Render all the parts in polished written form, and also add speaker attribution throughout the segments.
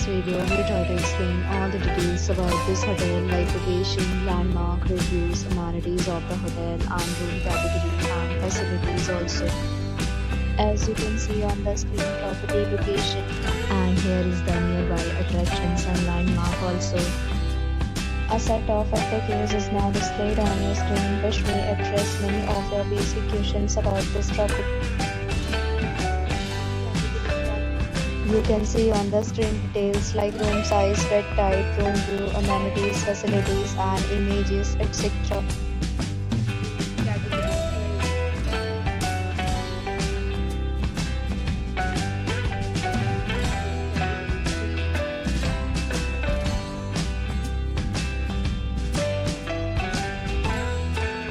Speaker 1: this video, we try to explain all the details about this hotel like location, landmark, reviews, amenities of the hotel and room category and facilities also. As you can see on the screen, property location, and here is the nearby attractions and landmark also. A set of FAQs is now displayed on your screen which may address many of your basic questions about this property. You can see on the screen details like room size, bed type, room view, amenities, facilities and images, etc.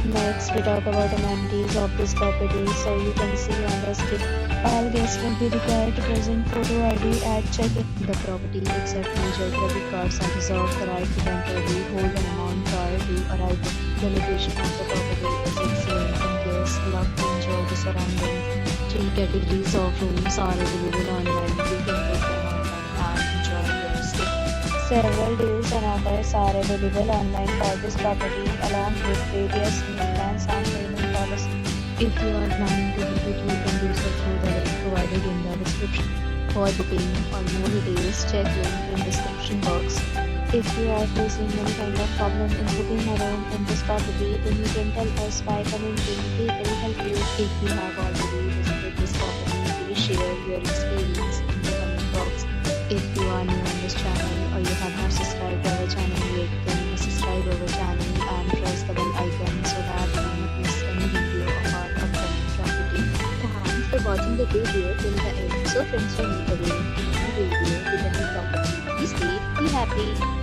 Speaker 1: Next, we talk about amenities of this property. So you can see on the screen, all guests will be required to present photo ID at check-in. The property accepts major credit cards and reserves the right to temporarily hold an amount prior to arrival. The location of the property is excellent and guests love to enjoy the surroundings. 3 categories of rooms are available online. You can book them online and enjoy your stay. Several deals and offers are available online for this property along with various plans and payment policies. If you are planning to visit, you can do so through the link provided in the description. For booking or more details, check link in description box. If you are facing any kind of problem in booking a room in this property, then you can tell us by commenting. We will help you. If you have already visited this property, please share your experience in the comment box. If you are new on this channel or you have not subscribed to our channel yet, then subscribe our channel and press the bell icon so that you will not miss any video of our upcoming property. Thanks for watching the video till the end. So friends, will meet again in a new video with a new property. Be safe, be happy.